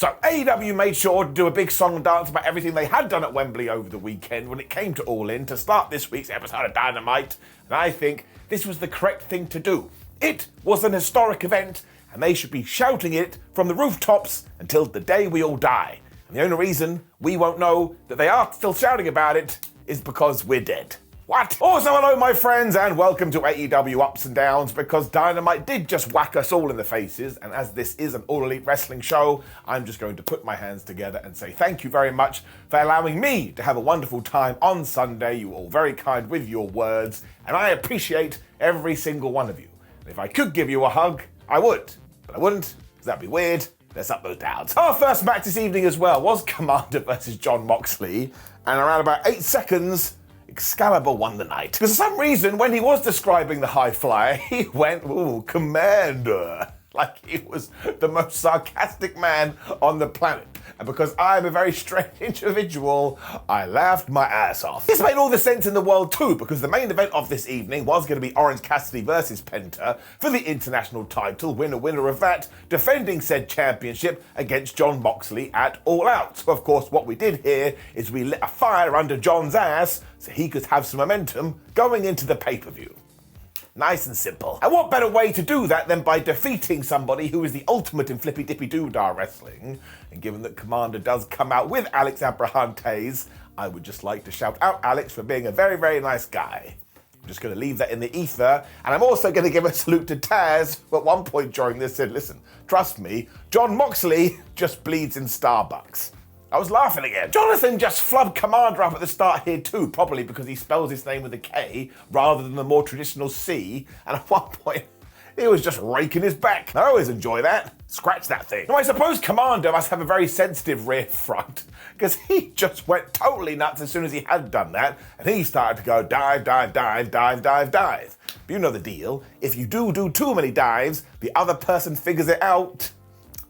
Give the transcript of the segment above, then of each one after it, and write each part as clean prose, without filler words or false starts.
So, AEW made sure to do a big song and dance about everything they had done at Wembley over the weekend when it came to All In to start this week's episode of Dynamite, and I think this was the correct thing to do. It was an historic event, and they should be shouting it from the rooftops until the day we all die. And the only reason we won't know that they are still shouting about it is because we're dead. What? Also, hello my friends, and welcome to AEW Ups and Downs, because Dynamite did just whack us all in the faces, and as this is an All Elite Wrestling show, I'm just going to put my hands together and say thank you very much for allowing me to have a wonderful time on Sunday. You were all very kind with your words, and I appreciate every single one of you. And if I could give you a hug, I would, but I wouldn't, because that'd be weird. Let's up those downs. Our first match this evening as well was Komander versus Jon Moxley, and around about 8 seconds, Excalibur won the night. Because for some reason, when he was describing the high flyer, he went, ooh, Commander. Like he was the most sarcastic man on the planet. And because I'm a very strange individual, I laughed my ass off. This made all the sense in the world too, because the main event of this evening was going to be Orange Cassidy versus Penta for the international title, winner of that, defending said championship against Jon Moxley at All Out. So of course what we did here is we lit a fire under Jon's ass so he could have some momentum going into the pay-per-view. Nice and simple. And what better way to do that than by defeating somebody who is the ultimate in flippy-dippy-doo-dah wrestling? And given that Kommander does come out with Alex Abrahantes, I would just like to shout out Alex for being a very, very nice guy. I'm just going to leave that in the ether, and I'm also going to give a salute to Taz, who at one point during this said, listen, trust me, Jon Moxley just bleeds in Starbucks. I was laughing again. Jonathan just flubbed Kommander up at the start here too, probably because he spells his name with a K rather than the more traditional C, and at one point he was just raking his back. I always enjoy that. Scratch that thing. Now I suppose Kommander must have a very sensitive rear front, because he just went totally nuts as soon as he had done that, and he started to go dive, dive, dive, dive, dive, dive. But you know the deal. If you do too many dives, the other person figures it out.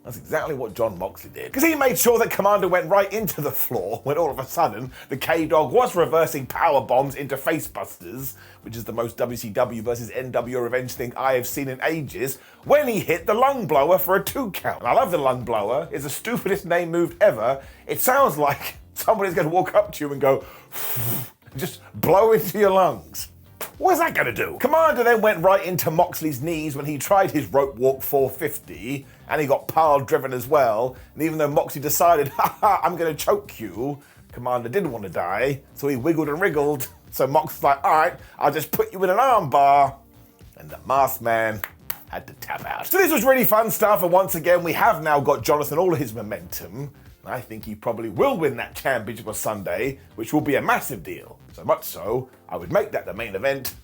That's exactly what Jon Moxley did. Because he made sure that Kommander went right into the floor when all of a sudden the K-Dog was reversing power bombs into facebusters, which is the most WCW versus NWO revenge thing I have seen in ages, when he hit the lung blower for a 2 count. And I love the lung blower. It's the stupidest name move ever. It sounds like somebody's going to walk up to you and go, just blow into your lungs. What is that going to do? Kommander then went right into Moxley's knees when he tried his rope walk 450, and he got pile driven as well. And even though Moxley decided, haha, I'm going to choke you, Kommander didn't want to die, so he wiggled and wriggled. So Moxley's like, all right, I'll just put you in an arm bar. And the masked man had to tap out. So this was really fun stuff, and once again, we have now got Jonathan all his momentum. And I think he probably will win that championship on Sunday, which will be a massive deal. So much so, I would make that the main event,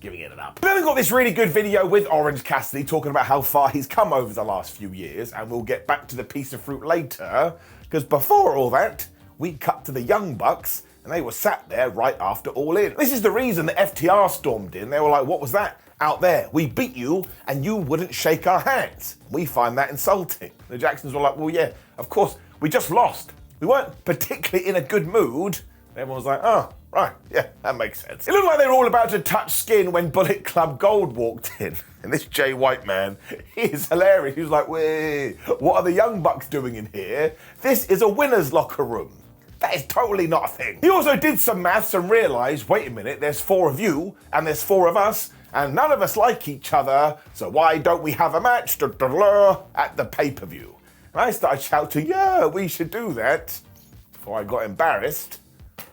giving it an up. Then I got this really good video with Orange Cassidy talking about how far he's come over the last few years, and we'll get back to the piece of fruit later, because before all that, we cut to the Young Bucks, and they were sat there right after All In. This is the reason that FTR stormed in. They were like, what was that? Out there, we beat you and you wouldn't shake our hands. We find that insulting. The Jacksons were like, well, yeah, of course, we just lost. We weren't particularly in a good mood. And everyone was like, oh, right, yeah, that makes sense. It looked like they were all about to touch skin when Bullet Club Gold walked in. And this Jay White man, he is hilarious. He was like, wait, what are the Young Bucks doing in here? This is a winner's locker room. That is totally not a thing. He also did some maths and realised, wait a minute, there's 4 of you and there's 4 of us, and none of us like each other, so why don't we have a match at the pay-per-view? And I started shouting, yeah, we should do that. Before I got embarrassed,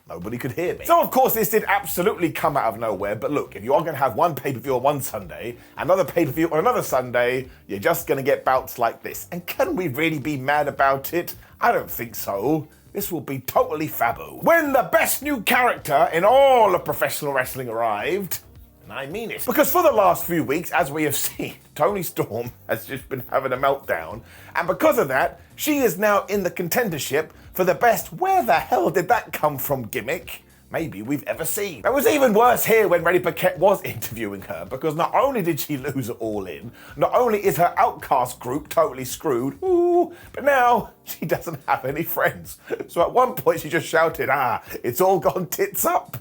nobody could hear me. So of course this did absolutely come out of nowhere, but look, if you are going to have one pay-per-view on one Sunday, another pay-per-view on another Sunday, you're just going to get bouts like this. And can we really be mad about it? I don't think so. This will be totally faboo. When the best new character in all of professional wrestling arrived, and I mean it. Because for the last few weeks, as we have seen, Toni Storm has just been having a meltdown. And because of that, she is now in the contendership for the best where the hell did that come from gimmick maybe we've ever seen. It was even worse here when Renee Paquette was interviewing her, because not only did she lose it all in, not only is her outcast group totally screwed, but now she doesn't have any friends. So at one point she just shouted, it's all gone tits up.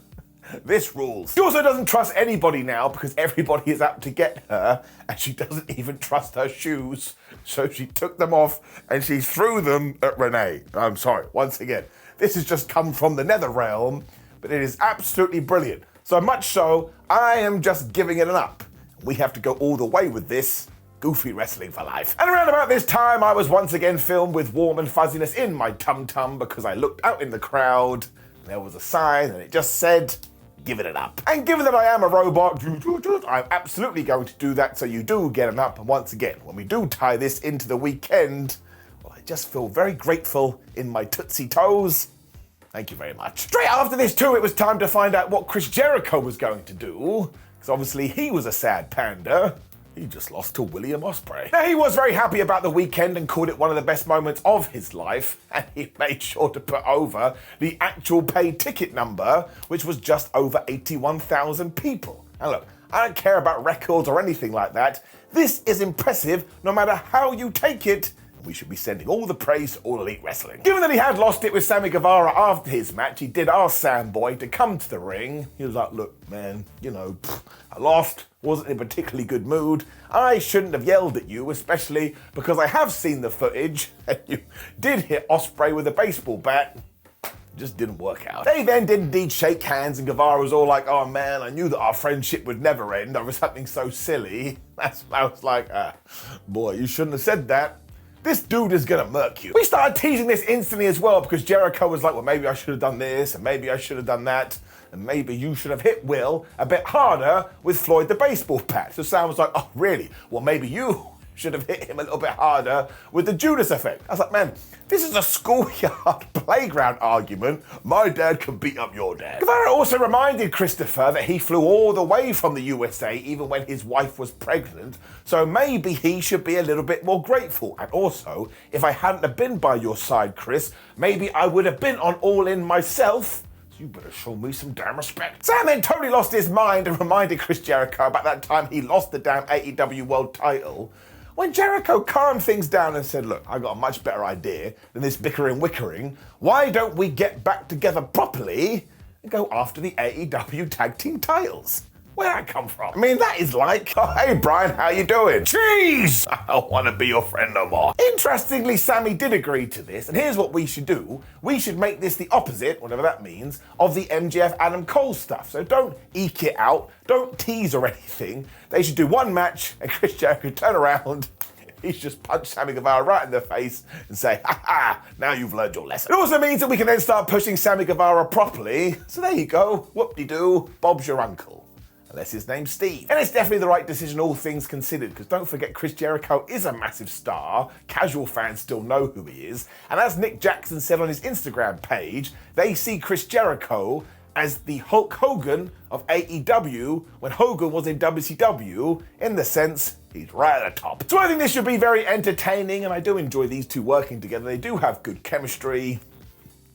This rules. She also doesn't trust anybody now because everybody is out to get her, and she doesn't even trust her shoes. So she took them off and she threw them at Renee. I'm sorry, once again, this has just come from the nether realm, but it is absolutely brilliant. So much so, I am just giving it an up. We have to go all the way with this. Goofy wrestling for life. And around about this time, I was once again filmed with warm and fuzziness in my tum-tum because I looked out in the crowd, and there was a sign, and it just said, give it an up. And given that I am a robot, I'm absolutely going to do that, so you do get an up. And once again, when we do tie this into the weekend, well, I just feel very grateful in my tootsie toes. Thank you very much. Straight after this too, it was time to find out what Chris Jericho was going to do, because obviously he was a sad panda. He just lost to William Ospreay. Now, he was very happy about the weekend and called it one of the best moments of his life, and he made sure to put over the actual paid ticket number, which was just over 81,000 people. And look, I don't care about records or anything like that. This is impressive no matter how you take it. We should be sending all the praise to All Elite Wrestling. Given that he had lost it with Sammy Guevara after his match, he did ask Sam Boy to come to the ring. He was like, look, man, I lost, wasn't in a particularly good mood. I shouldn't have yelled at you, especially because I have seen the footage, and you did hit Ospreay with a baseball bat. It just didn't work out. They then did indeed shake hands, and Guevara was all like, oh man, I knew that our friendship would never end. I was something so silly. I was like, boy, you shouldn't have said that. This dude is gonna murk you. We started teasing this instantly as well because Jericho was like, well, maybe I should have done this, and maybe I should have done that, and maybe you should have hit Will a bit harder with Floyd the baseball bat. So Sam was like, oh, really? Well, maybe you should have hit him a little bit harder with the Judas effect. I was like, man, this is a schoolyard playground argument. My dad can beat up your dad. Guevara also reminded Christopher that he flew all the way from the USA even when his wife was pregnant, so maybe he should be a little bit more grateful. And also, if I hadn't have been by your side, Chris, maybe I would have been on All In myself. You better show me some damn respect. Sam then totally lost his mind and reminded Chris Jericho about that time he lost the damn AEW World title. When Jericho calmed things down and said, look, I got a much better idea than this bickering wickering. Why don't we get back together properly and go after the AEW tag team titles? Where'd I come from? I mean, that is like, oh, hey Brian, how you doing? Jeez, I don't want to be your friend no more. Interestingly, Sammy did agree to this, and here's what we should do. We should make this the opposite, whatever that means, of the MJF Adam Cole stuff. So don't eke it out, don't tease or anything. They should do one match, and Chris Jericho turn around. He should just punch Sammy Guevara right in the face and say, ha ha, now you've learned your lesson. It also means that we can then start pushing Sammy Guevara properly. So there you go, whoop-de-doo, Bob's your uncle. Unless his name's Steve. And it's definitely the right decision, all things considered, because don't forget Chris Jericho is a massive star. Casual fans still know who he is. And as Nick Jackson said on his Instagram page, they see Chris Jericho as the Hulk Hogan of AEW when Hogan was in WCW, in the sense he's right at the top. So I think this should be very entertaining, and I do enjoy these two working together. They do have good chemistry.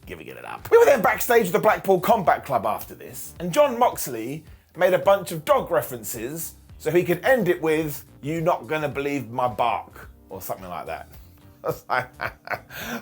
Giving it up. We were then backstage at the Blackpool Combat Club after this, and John Moxley made a bunch of dog references so he could end it with, "You not gonna believe my bark," or something like that. I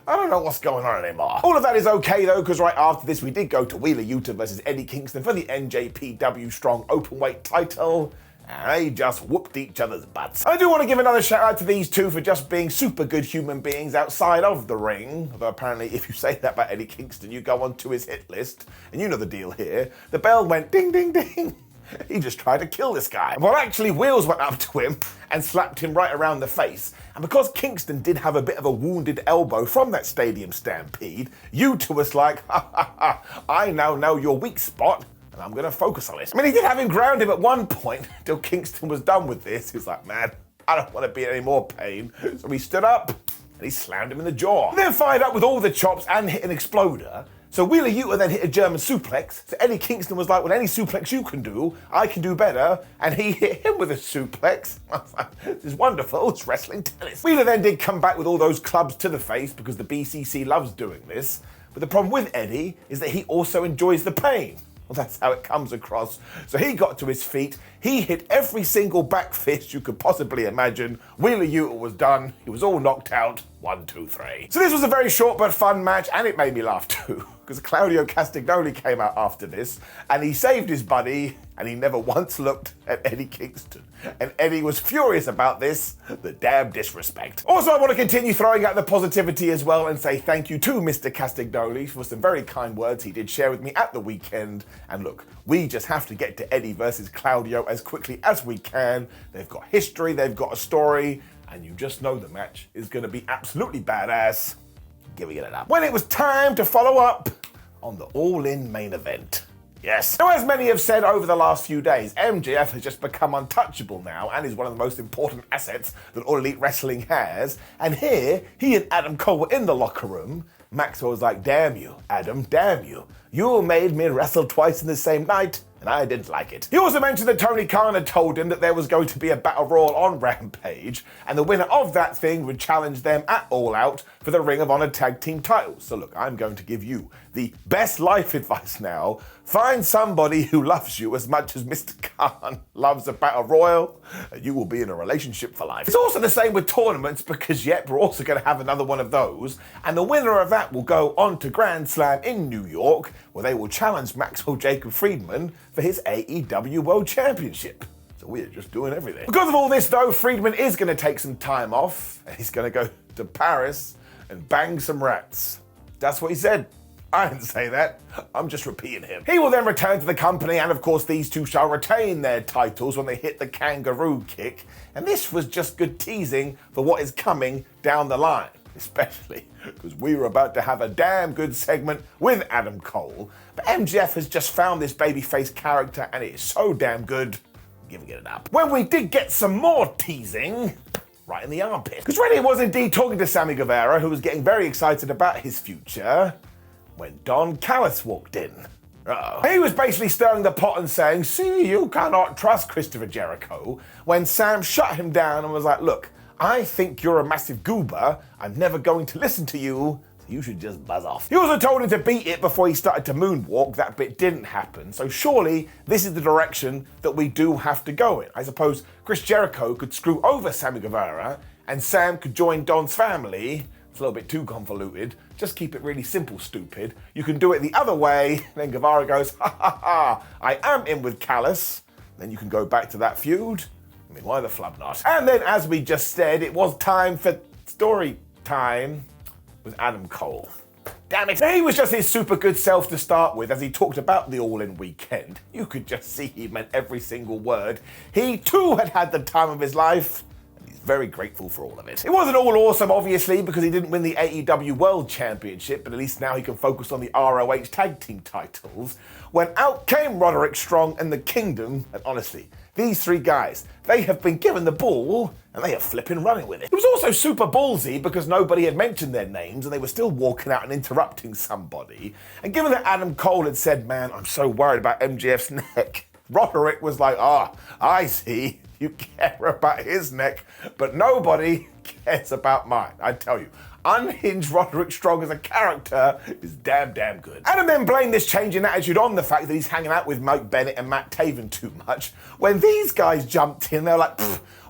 don't know what's going on anymore. All of that is okay though, because right after this we did go to Wheeler Yuta versus Eddie Kingston for the NJPW Strong Openweight title, and they just whooped each other's butts. I do want to give another shout out to these two for just being super good human beings outside of the ring, although apparently if you say that about Eddie Kingston, you go onto his hit list, and you know the deal here. The bell went ding ding ding. He just tried to kill this guy. Well, actually, Wheels went up to him and slapped him right around the face. And because Kingston did have a bit of a wounded elbow from that stadium stampede, Yuta was like, ha ha ha, I now know your weak spot, and I'm gonna focus on it. I mean, he did have him grounded at one point, until Kingston was done with this. He was like, man, I don't want to be in any more pain. So he stood up, and he slammed him in the jaw. He then fired up with all the chops and hit an exploder. So Wheeler Yuta then hit a German suplex. So Eddie Kingston was like, well, any suplex you can do, I can do better. And he hit him with a suplex. This is wonderful, it's wrestling tennis. Wheeler then did come back with all those clubs to the face because the BCC loves doing this. But the problem with Eddie is that he also enjoys the pain. Well, that's how it comes across. So he got to his feet, He hit every single back fist you could possibly imagine. Wheeler Yuta was done. He was all knocked out. 1, 2, 3. So this was a very short but fun match, and it made me laugh too, because Claudio Castagnoli came out after this, and he saved his buddy, and he never once looked at Eddie Kingston. And Eddie was furious about this, the damn disrespect. Also, I want to continue throwing out the positivity as well and say thank you to Mr. Castagnoli for some very kind words he did share with me at the weekend. And look, we just have to get to Eddie versus Claudio as quickly as we can. They've got history, they've got a story, and you just know the match is going to be absolutely badass. Giving it up. When it was time to follow up on the All In main event. Yes. Now, as many have said over the last few days, MJF has just become untouchable now and is one of the most important assets that All Elite Wrestling has. And here, he and Adam Cole were in the locker room. Maxwell was like, damn you, Adam, damn you. You made me wrestle twice in the same night, and I didn't like it. He also mentioned that Tony Khan had told him that there was going to be a battle royal on Rampage, and the winner of that thing would challenge them at All Out for the Ring of Honor tag team titles. So look, I'm going to give you the best life advice now. Find somebody who loves you as much as Mr. Khan loves a battle royal, and you will be in a relationship for life. It's also the same with tournaments, because yep, we're also going to have another one of those, and the winner of that will go on to Grand Slam in New York, where they will challenge Maxwell Jacob Friedman for his AEW World Championship. So we're just doing everything. Because of all this though, Friedman is going to take some time off, and he's going to go to Paris and bang some rats. That's what he said. I didn't say that. I'm just repeating him. He will then return to the company, and of course these two shall retain their titles when they hit the kangaroo kick. And this was just good teasing for what is coming down the line, especially because we were about to have a damn good segment with Adam Cole. But MJF has just found this babyface character, and it is so damn good. I'm giving it up. When we did get some more teasing, right in the armpit. Because Reddy was indeed talking to Sammy Guevara, who was getting very excited about his future, when Don Callis walked in. Uh-oh. He was basically stirring the pot and saying, see, you cannot trust Christopher Jericho, when Sam shut him down and was like, look, I think you're a massive goober. I'm never going to listen to you. So you should just buzz off. He also told him to beat it before he started to moonwalk. That bit didn't happen. So surely this is the direction that we do have to go in. I suppose Chris Jericho could screw over Sammy Guevara and Sam could join Don's family. It's a little bit too convoluted. Just keep it really simple, stupid. You can do it the other way. Then Guevara goes, ha ha ha, I am in with Callis. Then you can go back to that feud. I mean, why the flub not? And then, as we just said, it was time for story time with Adam Cole. Damn it. He was just his super good self to start with as he talked about the All-In weekend. You could just see he meant every single word. He too had had the time of his life. Very grateful for all of it. It wasn't all awesome, obviously, because he didn't win the AEW World Championship, but at least now he can focus on the ROH Tag Team titles. When out came Roderick Strong and the Kingdom, and honestly, these three guys, they have been given the ball, and they are flipping running with it. It was also super ballsy because nobody had mentioned their names, and they were still walking out and interrupting somebody. And given that Adam Cole had said, man, I'm so worried about MJF's neck, Roderick was like, I see. You care about his neck, but nobody cares about mine. I tell you, unhinged Roderick Strong as a character is damn good. Adam then blamed this change in attitude on the fact that he's hanging out with Mike Bennett and Matt Taven too much. When these guys jumped in, they're like,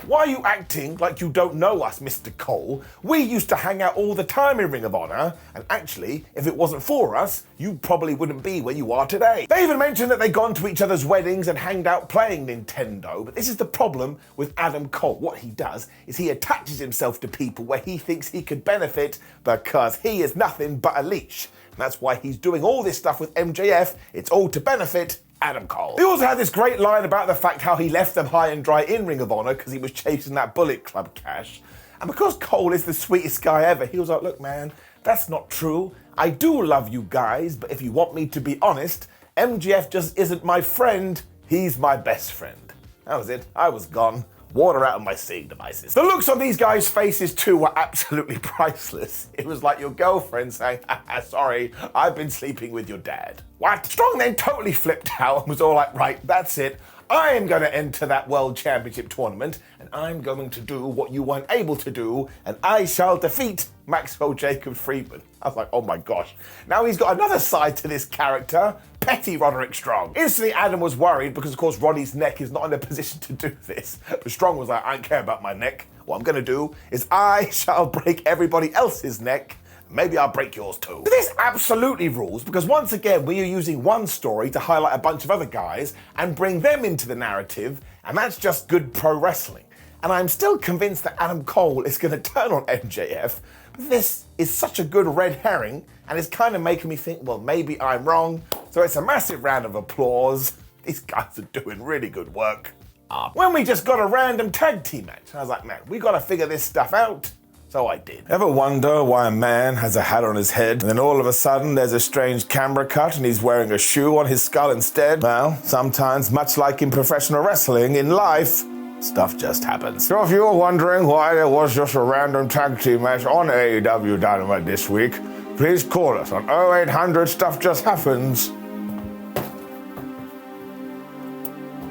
why are you acting like you don't know us, Mr. Cole? We used to hang out all the time in Ring of Honor, and actually, if it wasn't for us, you probably wouldn't be where you are today. They even mentioned that they'd gone to each other's weddings and hanged out playing Nintendo, but this is the problem with Adam Cole. What he does is he attaches himself to people where he thinks he could benefit because he is nothing but a leech. And that's why he's doing all this stuff with MJF. It's all to benefit Adam Cole. He also had this great line about the fact how he left them high and dry in Ring of Honor because he was chasing that Bullet Club cash. And because Cole is the sweetest guy ever, he was like, look, man, that's not true. I do love you guys, but if you want me to be honest, MJF just isn't my friend. He's my best friend. That was it. I was gone. Water out of my seeing devices. The looks on these guys' faces too were absolutely priceless. It was like your girlfriend saying, sorry, I've been sleeping with your dad. What? Strong then totally flipped out and was all like, right, that's it. I am going to enter that World Championship tournament, and I'm going to do what you weren't able to do, and I shall defeat Maxwell Jacob Friedman. I was like, oh my gosh. Now he's got another side to this character, petty Roderick Strong. Instantly, Adam was worried because, of course, Roddy's neck is not in a position to do this. But Strong was like, I don't care about my neck. What I'm going to do is I shall break everybody else's neck. Maybe I'll break yours too. This absolutely rules because once again, we are using one story to highlight a bunch of other guys and bring them into the narrative, and that's just good pro wrestling. And I'm still convinced that Adam Cole is going to turn on MJF. This is such a good red herring, and it's kind of making me think, well, maybe I'm wrong. So it's a massive round of applause. These guys are doing really good work. When we just got a random tag team match, I was like, man, we got to figure this stuff out. So I did. Ever wonder why a man has a hat on his head and then all of a sudden there's a strange camera cut and he's wearing a shoe on his skull instead? Well, sometimes, much like in professional wrestling, in life, stuff just happens. So if you were wondering why there was just a random tag team match on AEW Dynamite this week, please call us on 0800 Stuff Just Happens.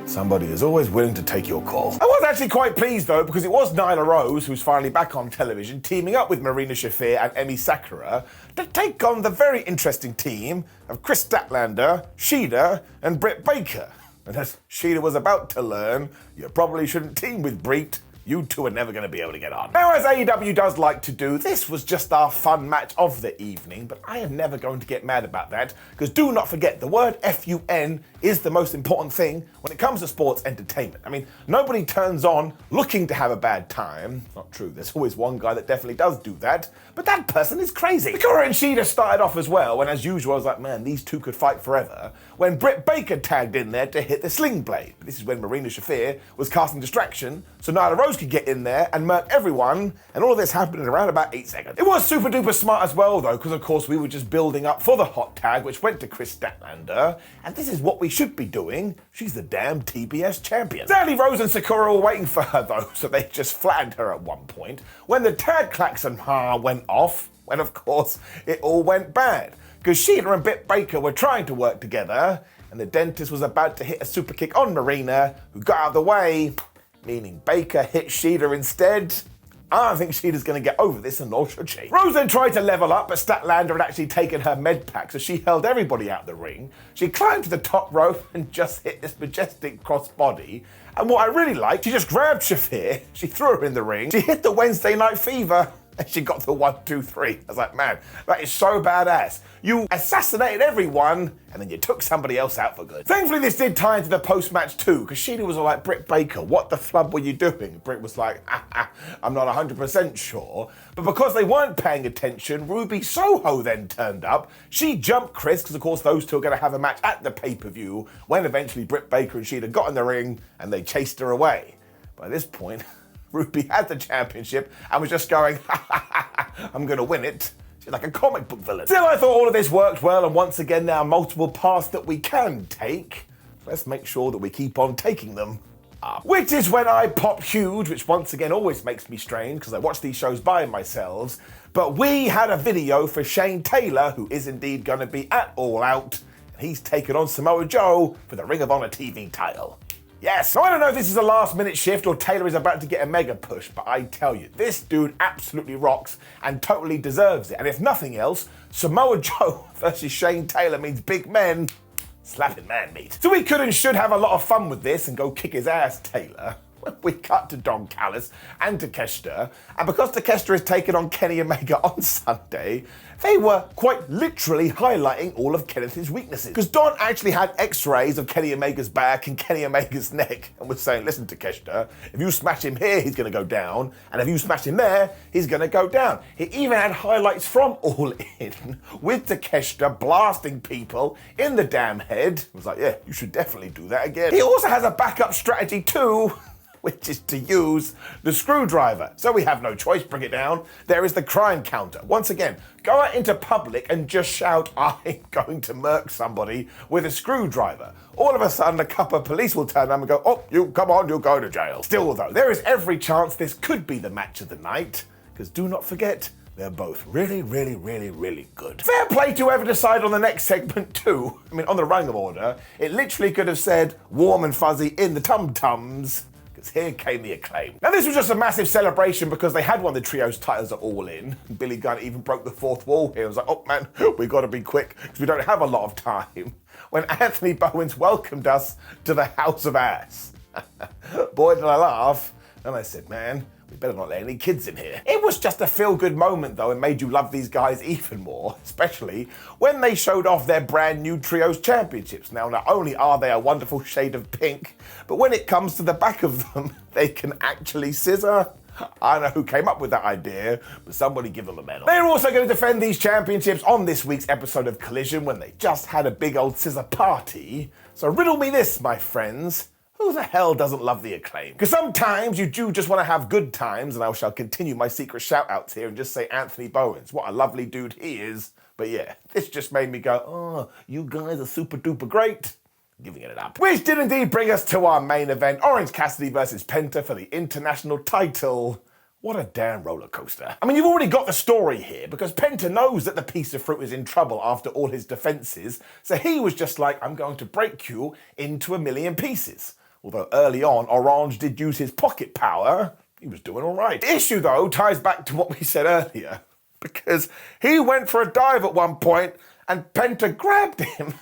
Somebody is always willing to take your call. I was actually quite pleased though, because it was Nyla Rose, who's finally back on television, teaming up with Marina Shafir and Emi Sakura to take on the very interesting team of Kris Statlander, Shida, and Britt Baker. And as Shida was about to learn, you probably shouldn't team with Britt. You two are never going to be able to get on. Now, as AEW does like to do, this was just our fun match of the evening, but I am never going to get mad about that, because do not forget, the word FUN is the most important thing when it comes to sports entertainment. I mean, nobody turns on looking to have a bad time. Not true, there's always one guy that definitely does do that, but that person is crazy. Sakura and Shida started off as well, and as usual, I was like, man, these two could fight forever, when Britt Baker tagged in there to hit the sling blade. This is when Marina Shafir was casting distraction, so Nyla Rose could get in there and murk everyone, and all of this happened in around about 8 seconds. It was super duper smart as well though, because of course we were just building up for the hot tag, which went to Kris Statlander, and this is what we should be doing. She's the damn TBS champion. Sadly, Rose and Sakura were waiting for her though, so they just flattened her at one point, when the tag klaxon went off, when of course it all went bad, because Shida and Britt Baker were trying to work together, and the dentist was about to hit a super kick on Marina, who got out of the way, meaning Baker hit Shida instead. I don't think Shida's going to get over this, and nor should she. Rose then tried to level up, but Statlander had actually taken her med pack, so she held everybody out the ring. She climbed to the top rope and just hit this majestic crossbody. And what I really liked, she just grabbed Shafir, she threw her in the ring, she hit the Wednesday Night Fever, and she got the 1, 2, 3. I was like, man, that is so badass. You assassinated everyone, and then you took somebody else out for good. Thankfully, this did tie into the post-match too, because Shida was all like, Britt Baker, what the flub were you doing? Britt was like, I'm not 100% sure. But because they weren't paying attention, Ruby Soho then turned up. She jumped Kris, because of course those two are going to have a match at the pay-per-view, when eventually Britt Baker and Shida got in the ring, and they chased her away. By this point, Ruby had the championship and was just going, I'm going to win it. She's like a comic book villain. Still, I thought all of this worked well, and once again, there are multiple paths that we can take. Let's make sure that we keep on taking them up. Which is when I pop huge, which once again always makes me strange, because I watch these shows by myself. But we had a video for Shane Taylor, who is indeed going to be at All Out, and he's taken on Samoa Joe for the Ring of Honor TV title. Yes, so I don't know if this is a last minute shift or Taylor is about to get a mega push, but I tell you, this dude absolutely rocks and totally deserves it. And if nothing else, Samoa Joe versus Shane Taylor means big men slapping man meat. So we could and should have a lot of fun with this and go kick his ass, Taylor. We cut to Don Callis and Takeshita, and because Takeshita is taking on Kenny Omega on Sunday, they were quite literally highlighting all of Kenneth's weaknesses. Because Don actually had x-rays of Kenny Omega's back and Kenny Omega's neck, and was saying, listen Takeshita, if you smash him here, he's going to go down, and if you smash him there, he's going to go down. He even had highlights from All In, with Takeshita blasting people in the damn head. He was like, yeah, you should definitely do that again. He also has a backup strategy too, which is to use the screwdriver. So we have no choice, bring it down. There is the crime counter. Once again, go out into public and just shout, I'm going to murk somebody with a screwdriver. All of a sudden, a couple of police will turn up and go, oh, you come on, you'll go to jail. Still though, there is every chance this could be the match of the night, because do not forget, they're both really, really, really, really good. Fair play to whoever decided on the next segment too. I mean, on the running order, it literally could have said warm and fuzzy in the tum-tums, because here came the Acclaimed. Now this was just a massive celebration because they had won the trios titles at All In. Billy Gunn even broke the fourth wall here. I was like, oh man, we got to be quick because we don't have a lot of time. When Anthony Bowens welcomed us to the House of Ass. Boy, did I laugh. And I said, man, we better not let any kids in here. It was just a feel-good moment though and made you love these guys even more, especially when they showed off their brand new Trios Championships. Now, not only are they a wonderful shade of pink, but when it comes to the back of them, they can actually scissor. I don't know who came up with that idea, but somebody give them a medal. They're also going to defend these championships on this week's episode of Collision when they just had a big old scissor party. So riddle me this, my friends. Who the hell doesn't love the Acclaim? Because sometimes you do just want to have good times, and I shall continue my secret shout-outs here and just say Anthony Bowens. What a lovely dude he is. But yeah, this just made me go, oh, you guys are super duper great. Giving it up. Which did indeed bring us to our main event, Orange Cassidy versus Penta for the international title. What a damn roller coaster. I mean, you've already got the story here because Penta knows that the piece of fruit is in trouble after all his defenses, so he was just like, I'm going to break you into a million pieces. Although early on, Orange did use his pocket power, he was doing all right. The issue, though, ties back to what we said earlier, because he went for a dive at one point, and Penta grabbed him,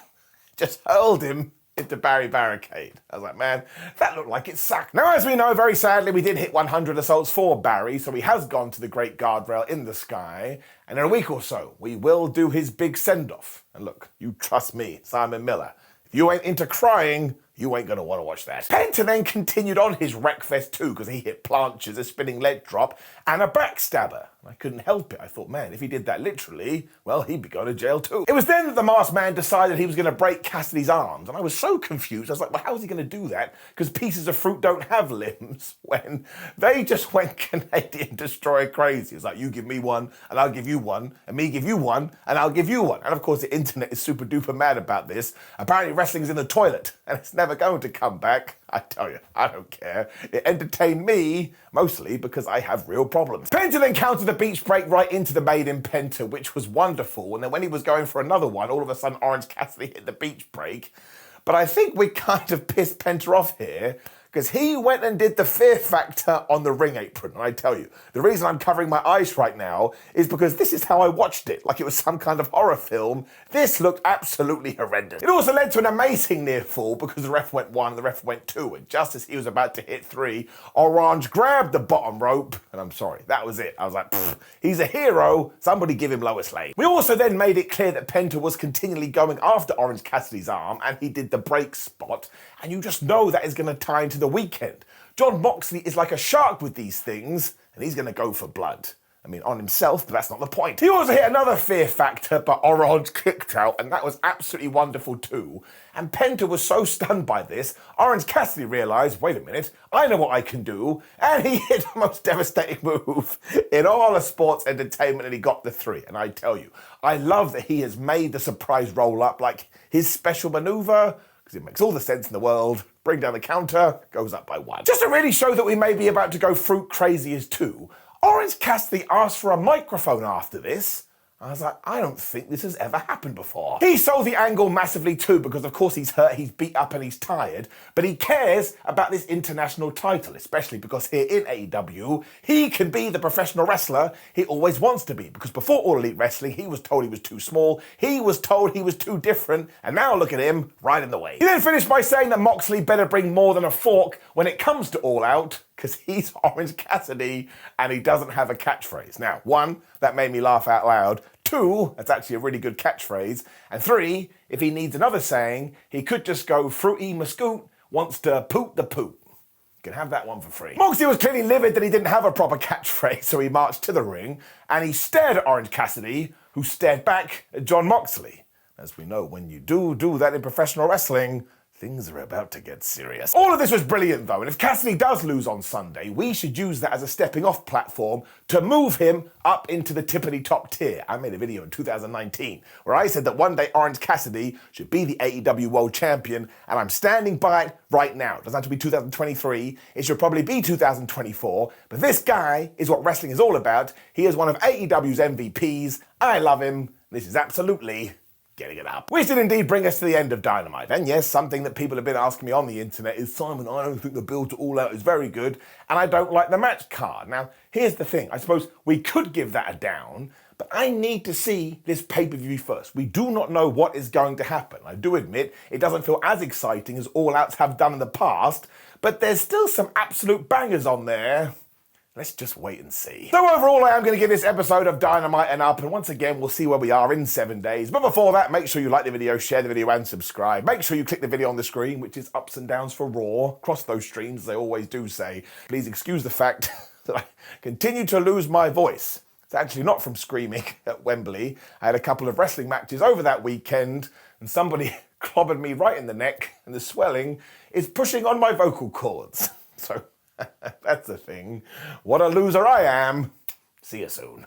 just hurled him into Barry Barricade. I was like, man, that looked like it sucked. Now, as we know, very sadly, we did hit 100 assaults for Barry, so he has gone to the Great Guardrail in the sky, and in a week or so, we will do his big send-off. And look, you trust me, Simon Miller. If you ain't into crying, you ain't gonna wanna watch that. Penta then continued on his wreckfest too, because he hit planches, a spinning leg drop, and a backstabber. I couldn't help it. I thought, man, if he did that literally, well, he'd be going to jail too. It was then that the masked man decided he was gonna break Cassidy's arms, and I was so confused. I was like, well, how is he gonna do that? Because pieces of fruit don't have limbs, when they just went Canadian Destroyer crazy. It's like, you give me one, and I'll give you one, and me give you one, and I'll give you one. And of course, the internet is super duper mad about this. Apparently, wrestling's in the toilet, and it's never going to come back. I tell you, I don't care. It entertained me, mostly because I have real problems. Penta then countered the beach break right into the Made in Penta, which was wonderful. And then when he was going for another one, all of a sudden Orange Cassidy hit the beach break. But I think we kind of pissed Penta off here, because he went and did the Fear Factor on the ring apron. And I tell you, the reason I'm covering my eyes right now is because this is how I watched it, like it was some kind of horror film. This looked absolutely horrendous. It also led to an amazing near fall because the ref went 1 and the ref went 2. And just as he was about to hit 3, Orange grabbed the bottom rope. And I'm sorry, that was it. I was like, he's a hero. Somebody give him Lois Lane. We also then made it clear that Penta was continually going after Orange Cassidy's arm, and he did the break spot. And you just know that is going to tie into the weekend. John Moxley is like a shark with these things, and he's going to go for blood. I mean, on himself, but that's not the point. He also hit another Fear Factor, but Orange kicked out, and that was absolutely wonderful too. And Penta was so stunned by this, Orange Cassidy realised, wait a minute, I know what I can do, and he hit the most devastating move in all of sports entertainment, and he got the 3. And I tell you, I love that he has made the surprise roll-up like his special manoeuvre, because it makes all the sense in the world. Bring down the counter, goes up by 1. Just to really show that we may be about to go fruit crazy as 2, Orange Cassidy asked for a microphone after this. I was like, I don't think this has ever happened before. He sold the angle massively too, because of course he's hurt, he's beat up and he's tired, but he cares about this international title, especially because here in AEW, he can be the professional wrestler he always wants to be, because before All Elite Wrestling, he was told he was too small, he was told he was too different, and now look at him, right in the way. He then finished by saying that Moxley better bring more than a fork when it comes to All Out, because he's Orange Cassidy and he doesn't have a catchphrase. Now, 1, that made me laugh out loud. 2, that's actually a really good catchphrase. And 3, if he needs another saying, he could just go Fruity Mascoot wants to poot the poot. You can have that one for free. Moxley was clearly livid that he didn't have a proper catchphrase, so he marched to the ring and he stared at Orange Cassidy, who stared back at John Moxley. As we know, when you do that in professional wrestling, things are about to get serious. All of this was brilliant though, and if Cassidy does lose on Sunday, we should use that as a stepping off platform to move him up into the tippity top tier. I made a video in 2019 where I said that one day Orange Cassidy should be the AEW World Champion, and I'm standing by it right now. It doesn't have to be 2023, it should probably be 2024, but this guy is what wrestling is all about. He is one of AEW's MVPs. I love him. This is absolutely getting it up. Which did indeed bring us to the end of Dynamite. And yes, something that people have been asking me on the internet is, Simon, I don't think the build to All Out is very good, and I don't like the match card. Now, here's the thing. I suppose we could give that a down, but I need to see this pay-per-view first. We do not know what is going to happen. I do admit it doesn't feel as exciting as All Outs have done in the past, but there's still some absolute bangers on there. Let's just wait and see. So overall, I am going to give this episode of Dynamite an up, and once again, we'll see where we are in 7 days. But before that, make sure you like the video, share the video, and subscribe. Make sure you click the video on the screen, which is ups and downs for Raw. Across those streams, as I always do say. Please excuse the fact that I continue to lose my voice. It's actually not from screaming at Wembley. I had a couple of wrestling matches over that weekend, and somebody clobbered me right in the neck, and the swelling is pushing on my vocal cords. So that's the thing. What a loser I am. See you soon.